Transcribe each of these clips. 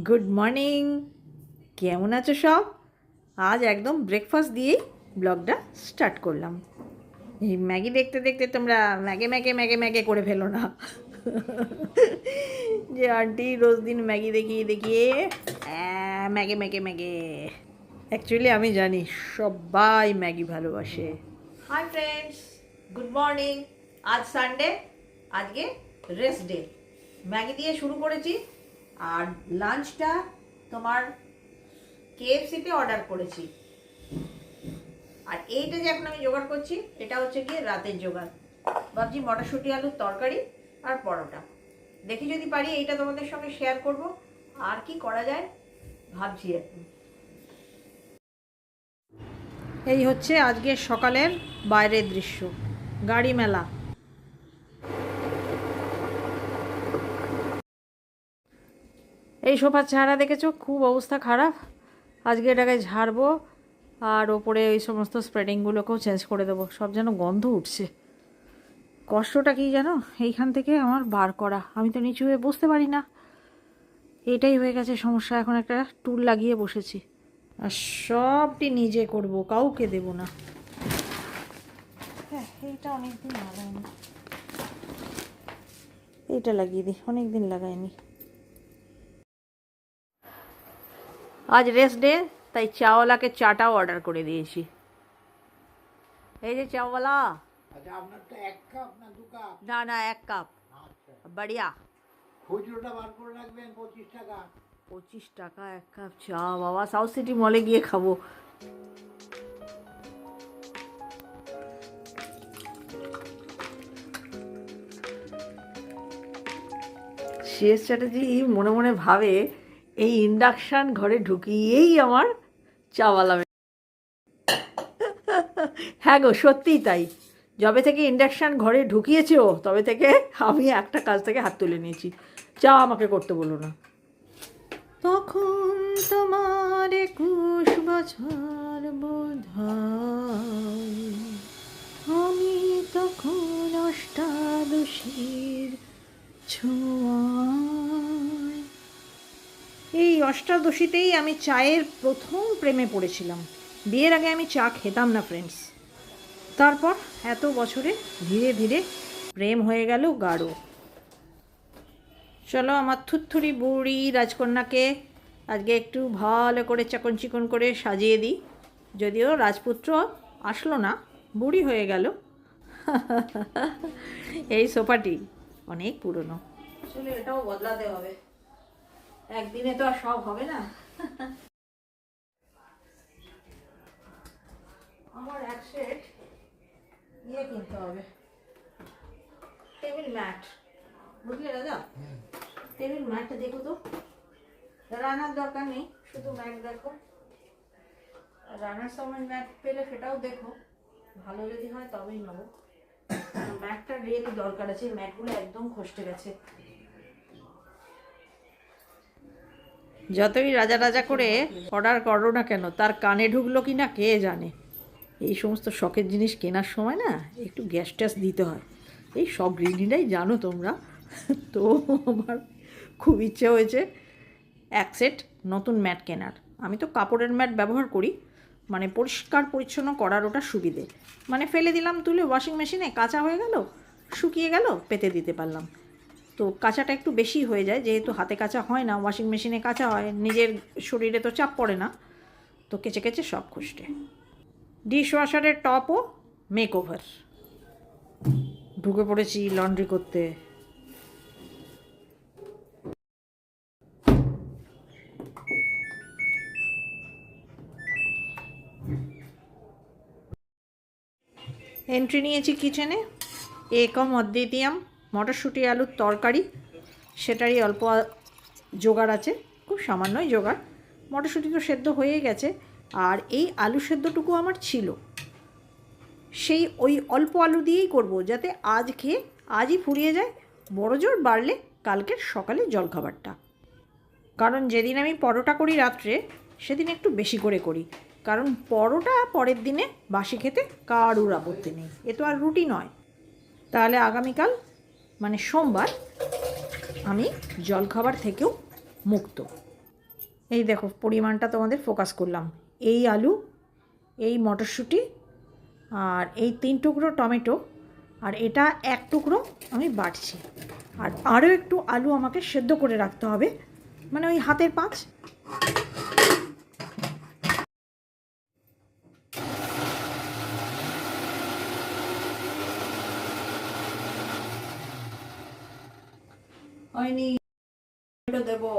Good morning. কেমন আছো সব? আজ একদম ব্রেকফাস্ট দিয়েই ব্লগটা স্টার্ট করলাম। এই ম্যাগি দেখতে দেখতে তোমরা ম্যাগে ম্যাগে ম্যাগে ম্যাগে করে ফেলো না। যে আন্টি রোজ দিন ম্যাগি দেখিয়ে দেখিয়ে ম্যাগে ম্যাগে ম্যাগে। অ্যাকচুয়ালি আমি জানি সবাই ম্যাগি ভালোবাসে। Hi friends, good morning. আজ সানডে, আজকে রেস্ট ডে। ম্যাগি দিয়ে শুরু করেছি, আর লাঞ্চটা তোমার কেএফসিতে অর্ডার করেছি। আর এইটা যে এখন আমি জোগাড় করছি, এটা হচ্ছে গিয়ে রাতের জোগাড়। ভাবছি মটরশুঁটি আলুর তরকারি আর পরোটা। দেখি যদি পারি এইটা তোমাদের সঙ্গে শেয়ার করব। আর কি করা যায় ভাবছি এখন। এই হচ্ছে আজকে সকালের বাইরের দৃশ্য, গাড়ি মেলা। এই সোফার চেহারা দেখেছো, খুব অবস্থা খারাপ। আজকে এটাকে ঝাড়বো, আর ওপরে ওই সমস্ত স্প্রেডিংগুলোকেও চেঞ্জ করে দেবো। সব যেন গন্ধ উঠছে। কষ্টটা কি জানো, এইখান থেকে আমার বার করা। আমি তো নিচু হয়ে বসতে পারি না, এটাই হয়ে গেছে সমস্যা। এখন একটা টুল লাগিয়ে বসেছি, আর সবটি নিজে করব, কাউকে দেব না। হ্যাঁ, এইটা অনেকদিন লাগাইনি, এইটা লাগিয়ে দিই, অনেকদিন লাগাইনি। আজ রেস্ট ডে, তাই চাওয়ালাকে চাটাও অর্ডার করে দিয়েছি। এই যে চাওয়ালা। আচ্ছা, আপনার তো 1 কাপ না 2 কাপ? না না, 1 কাপ। আচ্ছা, বাড়িয়া। খুচরোটা বার করে রাখবেন 25 টাকা। 25 টাকা 1 কাপ চা? বাবা, সাউথ সিটি মলে গিয়ে খাবো। শেষ চ্যাটার্জি মনে মনে ভাবে এই ইন্ডাকশান ঘরে ঢুকিয়েই আমার চাওয়ালা। হ্যাঁ গো, সত্যিই তাই। যবে থেকে ইন্ডাকশান ঘরে ঢুকিয়েছে ও, তবে থেকে আমি একটা কাজ থেকে হাত তুলে নিয়েছি। চা আমাকে করতে বলো না। তখন তোমার 21 বছর বোধহয়, আমি তখন অষ্টাদশীর ছোঁয়ায়। এই অষ্টাদশীতেই আমি চায়ের প্রথম প্রেমে পড়েছিলাম। বিয়ের আগে আমি চা খেতাম না ফ্রেন্ডস। তারপর এত বছরে ধীরে ধীরে প্রেম হয়ে গেল গাঢ়। চলো আমার থুতথুরি বুড়ি রাজকন্যাকে আজকে একটু ভালো করে চাকন চিকন করে সাজিয়ে দিই। যদিও রাজপুত্র আসলো না, বুড়ি হয়ে গেল। এই সোফাটি অনেক পুরনো, আসলে এটাও বদলাতে হবে। একদিনে তো আর সব হবে না। আমার এক সেট কিনতে হবে, টেবিল ম্যাট। বুঝলে দাদা, টেবিল ম্যাটটা দেখো তো। রানার দরকার নেই, শুধু ম্যাট দেখো। রানার সময় ম্যাট পেলে সেটাও দেখো, ভালো যদি হয় তবেই নেবো। ম্যাটটা রিয়েলি দরকার আছে, ম্যাটগুলো একদম খসে গেছে। যতই রাজা রাজা করে অর্ডার করো না কেন, তার কানে ঢুকলো কি না কে জানে। এই সমস্ত শখের জিনিস কেনার সময় না একটু গ্যাস ট্যাস দিতে হয়। এই সব গৃহিণীরাই জানো তোমরা। তো আমার খুব ইচ্ছে হয়েছে এক সেট নতুন ম্যাট কেনার। আমি তো কাপড়ের ম্যাট ব্যবহার করি, মানে পরিষ্কার পরিচ্ছন্ন করার ওটা সুবিধে। মানে ফেলে দিলাম তুলে ওয়াশিং মেশিনে, কাঁচা হয়ে গেল, শুকিয়ে গেল, পেতে দিতে পারলাম। তো কাঁচাটা একটু বেশি হয়ে যায়, যেহেতু হাতে কাঁচা হয় না, ওয়াশিং মেশিনে কাঁচা হয়, নিজের শরীরে তো চাপ পড়ে না। তো কেচে কেচে সব খুঁজতে ডিশ ওয়াশারের টপও মেক ওভার। ঢুকে পড়েছি লন্ড্রি করতে। এন্ট্রি নিয়েছি কিচেনে। একম অদ্বিতীয়াম মটরশুঁটি আলুর তরকারি, সেটারই অল্প জোগাড় আছে, খুব সামান্যই জোগাড়। মটরশুঁটি তো সেদ্ধ হয়েই গেছে, আর এই আলু সেদ্ধটুকু আমার ছিল, সেই ওই অল্প আলু দিয়েই করব, যাতে আজ খেয়ে আজই ফুরিয়ে যায়, বড় জোর বাড়লে কালকের সকালে জলখাবারটা। কারণ যেদিন আমি পরোটা করি রাত্রে, সেদিন একটু বেশি করে করি, কারণ পরোটা পরের দিনে বাসি খেতে কারুর আপত্তি নেই। এ তো আর রুটি নয়। তাহলে আগামীকাল মানে সোমবার আমি জলখাবার থেকেও মুক্ত। এই দেখো পরিমাণটা তোমাদের ফোকাস করলাম। এই আলু, এই মটরশুঁটি, আর এই 3 টুকরো টমেটো, আর এটা 1 টুকরো আমি বাটছি। আর আরও একটু আলু আমাকে সেদ্ধ করে রাখতে হবে, মানে ওই হাতের পাঁচ। হয়নি, দেবো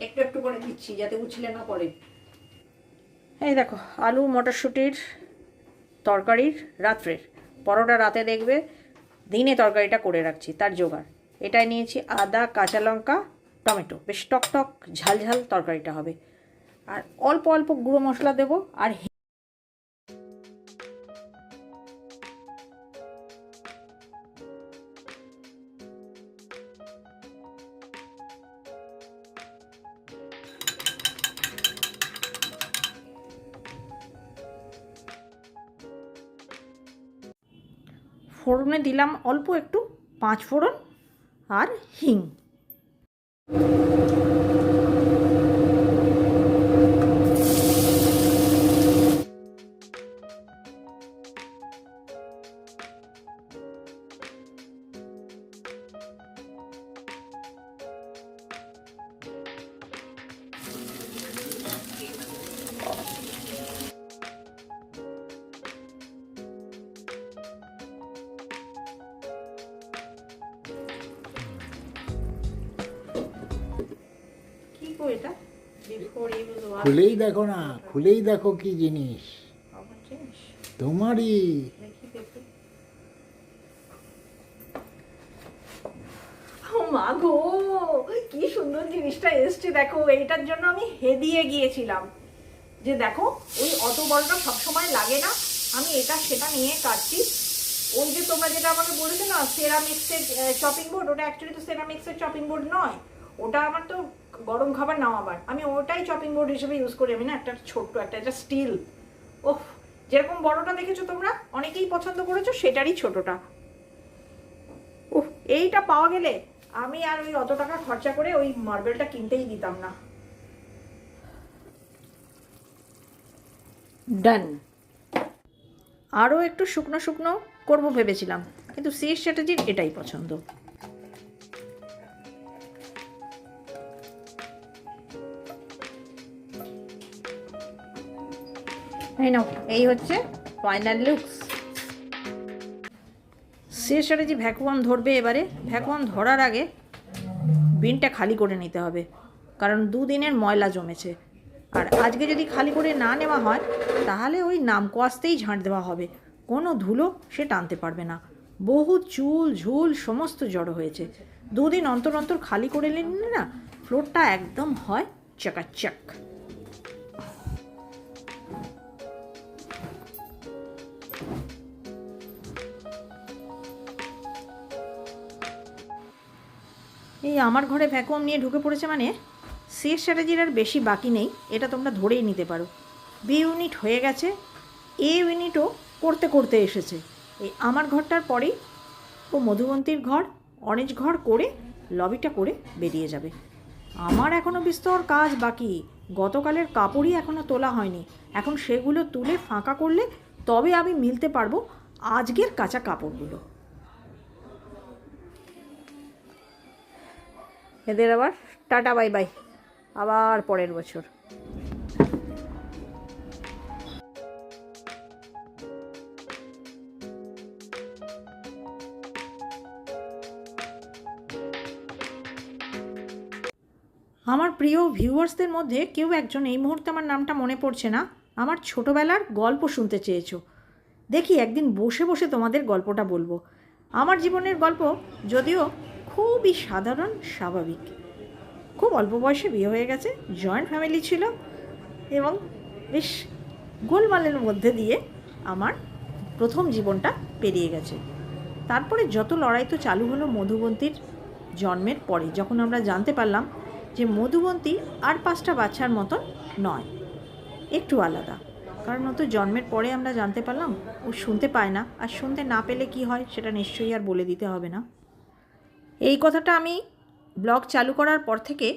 একটু একটু করে দিচ্ছি যাতে উছলে না পড়ে। এই দেখো আলু মটরশুঁটির তরকারির রাত্রের, পরোটা রাতে দেখবে, দিনে তরকারিটা করে রাখছি তার জোগাড়। এটাই নিয়েছি আদা, কাঁচা লঙ্কা, টমেটো, বেশ টক টক ঝাল ঝাল তরকারিটা হবে। আর অল্প অল্প গুঁড়ো মশলা দেবো। আর ফোড়নে দিলাম অল্প একটু 5 ফোড়ন আর হিং। কি কো এটা? খুলেই দেখো না, খুলেই দেখো কি জিনিস, তোমারই। মা গো, কি সুন্দর জিনিসটা এসছে দেখো। এইটার জন্য আমি হেদিয়ে গিয়েছিলাম যে দেখো ওই অত বড়টা সবসময় লাগে না, আমি এটা সেটা নিয়ে কাটছি। ওই যে তোমরা যেটা আমাকে বলেছো না সেরামিক্সের চপিং বোর্ড, ওটা অ্যাকচুয়ালি তো সেরামিক্সের চপিং বোর্ড নয়, ওটা আমার তো গরম খাবার নামাবার, আমি ওটাই চপিং বোর্ড হিসেবে ইউজ করি। আমি না একটা ছোট্ট একটা, এটা স্টিল। ওহ, যেরকম বড়টা দেখেছো তোমরা অনেকেই পছন্দ করেছো, সেটারই ছোটটা। ওহ, এইটা পাওয়া গেলে আমি আর ওই অত টাকা খরচা করে ওই মার্বেলটা কিনতেই দিতাম না। ডান। আরও একটু শুকনো শুকনো করবো ভেবেছিলাম, কিন্তু সিএস চ্যাটার্জির এটাই পছন্দ। এই নাও, এই হচ্ছে final looks. CS Chatterjee vacuum ধরবে এবারে। ভ্যাকুয়াম ধরার আগে বিনটা খালি করে নিতে হবে, কারণ 2 দিনের ময়লা জমেছে। আর আজকে যদি খালি করে না নেওয়া হয় তাহলে ওই নামকো আসতেই ঝাঁট দেওয়া হবে, কোনো ধুলো সে টানতে পারবে না। বহু চুল ঝুল সমস্ত জড়ো হয়েছে। 2 দিন অন্তর অন্তর খালি করে নিলে না ফ্লোরটা একদম হয় চাকাচাক। এই আমার ঘরে ভ্যাকুয়াম নিয়ে ঢুকে পড়েছে মানে সিএস চ্যাটার্জির আর বেশি বাকি নেই, এটা তোমরা ধরেই নিতে পারো। বি ইউনিট হয়ে গেছে, এ ইউনিটও করতে করতে এসেছে। এই আমার ঘরটার পরেই ও মধুবন্তীর ঘর, অরেঞ্জ ঘর করে লবিটা করে বেরিয়ে যাবে। আমার এখনও বিস্তর কাজ বাকি। গতকালের কাপড়ই এখনও তোলা হয়নি, এখন সেগুলো তুলে ফাঁকা করলে তবে আমি মিলতে পারবো আজকের কাঁচা কাপড়গুলো। এদের আবার টাটা বাই বাই, আবার পরের বছর। আমার প্রিয় ভিউয়ার্সদের মধ্যে কেউ একজন, এই মুহূর্তে আমার নামটা মনে পড়ছে না, আমার ছোটোবেলার গল্প শুনতে চেয়েছো। দেখি একদিন বসে বসে তোমাদের গল্পটা বলবো। আমার জীবনের গল্প যদিও খুবই সাধারণ স্বাভাবিক। খুব অল্প বয়সে বিয়ে হয়ে গেছে, জয়েন্ট ফ্যামিলি ছিল, এবং বেশ গোলমালের মধ্যে দিয়ে আমার প্রথম জীবনটা পেরিয়ে গেছে। তারপরে যত লড়াই তো চালু হলো মধুবন্তীর জন্মের পরে, যখন আমরা জানতে পারলাম যে মধুবন্তী আর 5টা বাচ্চার মতন নয়, একটু আলাদা। কারণ ও তো জন্মের পরে আমরা জানতে পারলাম ও শুনতে পায় না, আর শুনতে না পেলে কি হয় সেটা নিশ্চয়ই আর বলে দিতে হবে না। এই কথাটা আমি ব্লগ চালু করার পর থেকে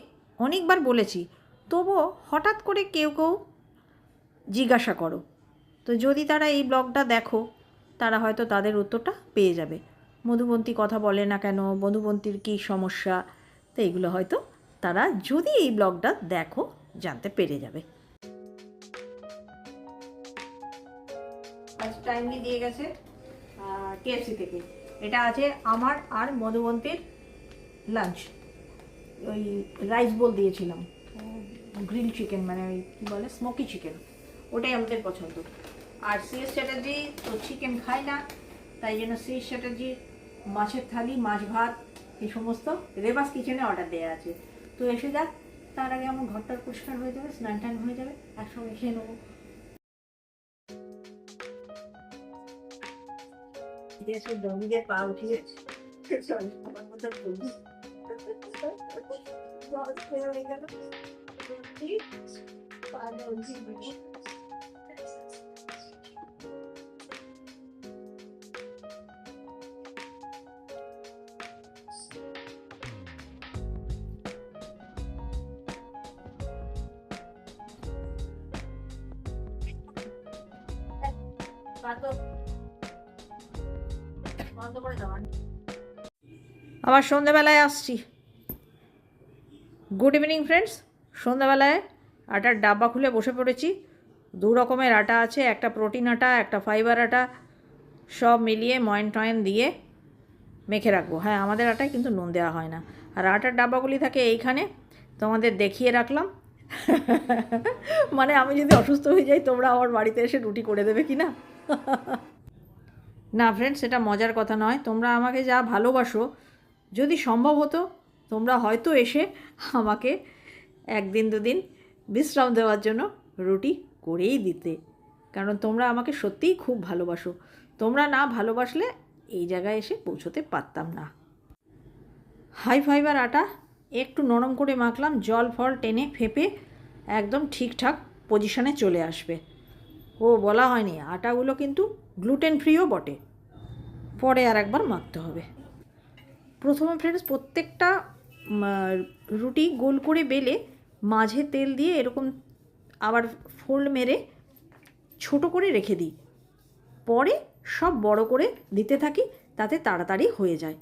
অনেকবার বলেছি, তবুও হঠাৎ করে কেউ কেউ জিজ্ঞাসা করো, তো যদি তারা এই ব্লগটা দেখো তারা হয়তো তাদের উত্তরটা পেয়ে যাবে। মধুবন্তী কথা বলে না কেন, মধুবন্তীর কী সমস্যা, তো এইগুলো হয়তো তারা যদি এই ব্লগটা দেখো জানতে পেরে যাবে। আজ টাইমলি দিয়ে গেছে কেএফসি থেকে। এটা আছে আমার আর মধুবন্তীর লাঞ্চ। ওই রাইস বোল দিয়েছিলাম, গ্রিল চিকেন, মানে ওই কী বলে স্মোকি চিকেন, ওটাই আমাদের পছন্দ। আর সিএস চ্যাটার্জি তো চিকেন খায় না, তাই জন্য সিএস চ্যাটার্জি মাছের থালি, মাছ ভাত এই সমস্ত রেবাস কিচেনে অর্ডার দেওয়া আছে। তো এসে যাক, তার আগে আমার ঘরটা পরিষ্কার হয়ে যাবে, স্নান টান হয়ে যাবে, একসঙ্গে খেয়ে নেবো। ডমিদের পা উঠিয়ে আমার মতো হয়ে গেল। আবার সন্ধ্যাবেলায় আসছি। Good evening friends. সন্ধ্যাবেলায় আটার ডাব্বা খুলে বসে পড়েছি। দু রকমের আটা আছে, একটা প্রোটিন আটা, একটা ফাইবার আটা, সব মিলিয়ে ময়ন টয়েন দিয়ে মেখে রাখবো। হ্যাঁ, আমাদের আটায় কিন্তু নুন দেওয়া হয় না। আর আটার ডাব্বাগুলি থাকে এইখানে, তোমাদের দেখিয়ে রাখলাম। মানে আমি যদি অসুস্থ হয়ে যাই তোমরা আমার বাড়িতে এসে রুটি করে দেবে কি না? না ফ্রেন্ডস, এটা মজার কথা নয়। তোমরা আমাকে যা ভালোবাসো, যদি সম্ভব হতো তোমরা হয়তো এসে আমাকে একদিন দুদিন বিশ্রাম দেওয়ার জন্য রুটি করেই দিতে, কারণ তোমরা আমাকে সত্যিই খুব ভালোবাসো। তোমরা না ভালোবাসলে এই জায়গায় এসে পৌঁছতে পারতাম না। হাই ফাইবার আটা একটু নরম করে মাখলাম, জল ফল টেনে ফেপে একদম ঠিকঠাক পজিশনে চলে আসবে। ও বলা হয়নি, আটাগুলো কিন্তু গ্লুটেন ফ্রিও বটে, পরে আর একবার মাখতে হবে। প্রথমে ফ্রেন্ডস প্রত্যেকটা রুটি গোল করে বেলে মাঝে তেল দিয়ে এরকম আবার ফোল্ড মেরে ছোট করে রেখে দিই, পরে সব বড় করে দিতে থাকি, তাতে তাড়াতাড়ি হয়ে যায়।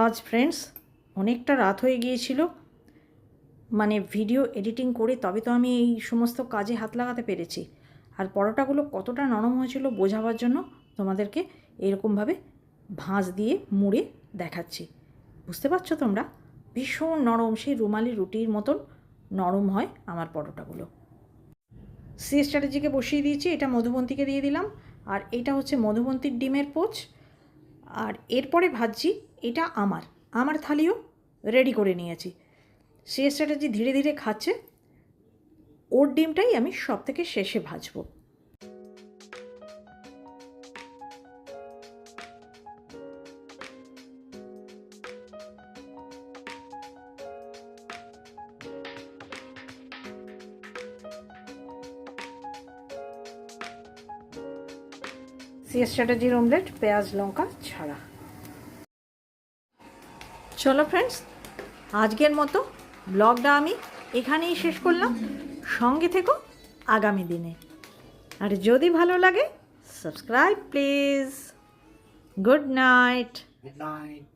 আজ ফ্রেন্ডস অনেকটা রাত হয়ে গিয়েছিল, মানে ভিডিও এডিটিং করে তবে তো আমি এই সমস্ত কাজে হাত লাগাতে পেরেছি। আর পরোটাগুলো কতটা নরম হয়েছিল বোঝাবার জন্য তোমাদেরকে এরকমভাবে ভাঁজ দিয়ে মুড়ে দেখাচ্ছি। বুঝতে পারছো তোমরা? ভীষণ নরম, সেই রুমালি রুটির মতন নরম হয় আমার পরোটাগুলো। সিএস চ্যাটার্জিকে বসিয়ে দিয়েছি, এটা মধুবন্তীকে দিয়ে দিলাম। আর এটা হচ্ছে মধুবন্তীর ডিমের পোচ। আর এরপরে ভাজছি এটা আমার থালিও রেডি করে নিয়েছি। সিএস চ্যাটার্জি ধীরে ধীরে খাচ্ছে, ওর ডিমটাই আমি সব থেকে শেষে ভাজবো। সিএস চ্যাটার্জির অমলেট পেঁয়াজ লঙ্কা ছাড়া। চলো ফ্রেন্ডস, আজকের মতো ব্লগটা আমি এখানেই শেষ করলাম। সঙ্গে থেকো আগামী দিনে, আর যদি ভালো লাগে subscribe please. Good night. Good night.